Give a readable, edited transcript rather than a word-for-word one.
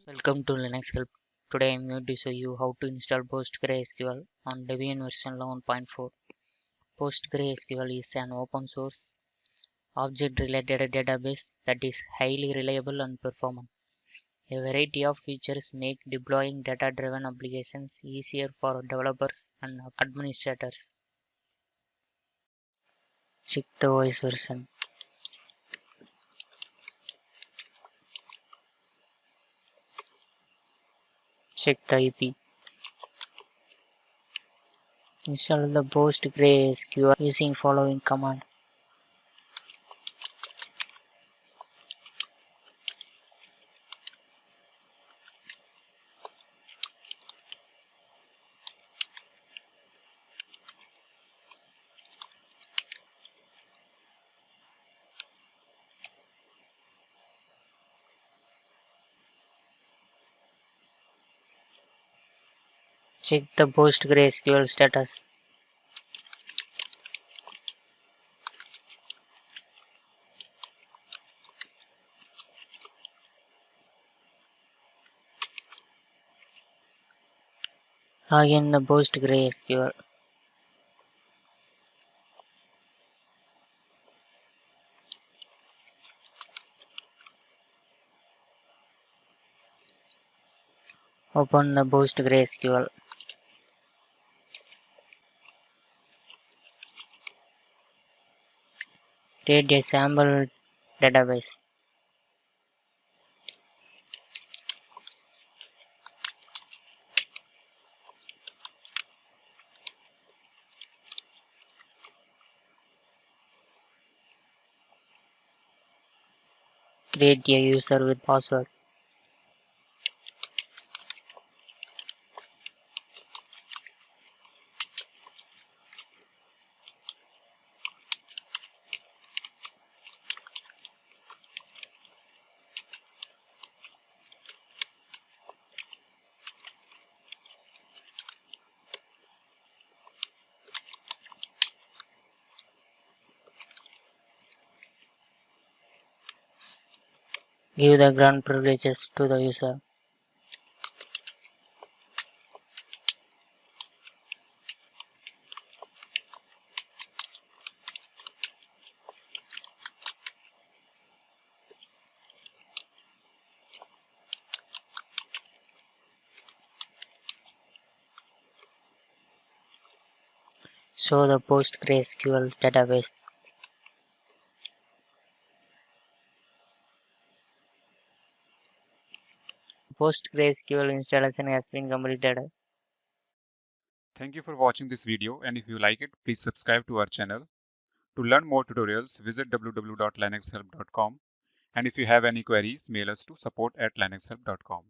Welcome to Linuxhelp. Today I am going to show you how to install PostgreSQL on Debian version 11.4. PostgreSQL is an open source object-related database that is highly reliable and performant. A variety of features make deploying data-driven applications easier for developers and administrators. Check the OS version. Check the IP. Install the PostgreSQL using following command. Check the PostgreSQL status. Log in the PostgreSQL. Open the PostgreSQL. Create a sample database. Create a user with password. Give the grant privileges to the user. Show the PostgreSQL database. PostgreSQL installation has been completed. Thank you for watching this video, and if you like it, please subscribe to our channel. To learn more tutorials, visit www.linuxhelp.com, and if you have any queries, mail us to support@linuxhelp.com.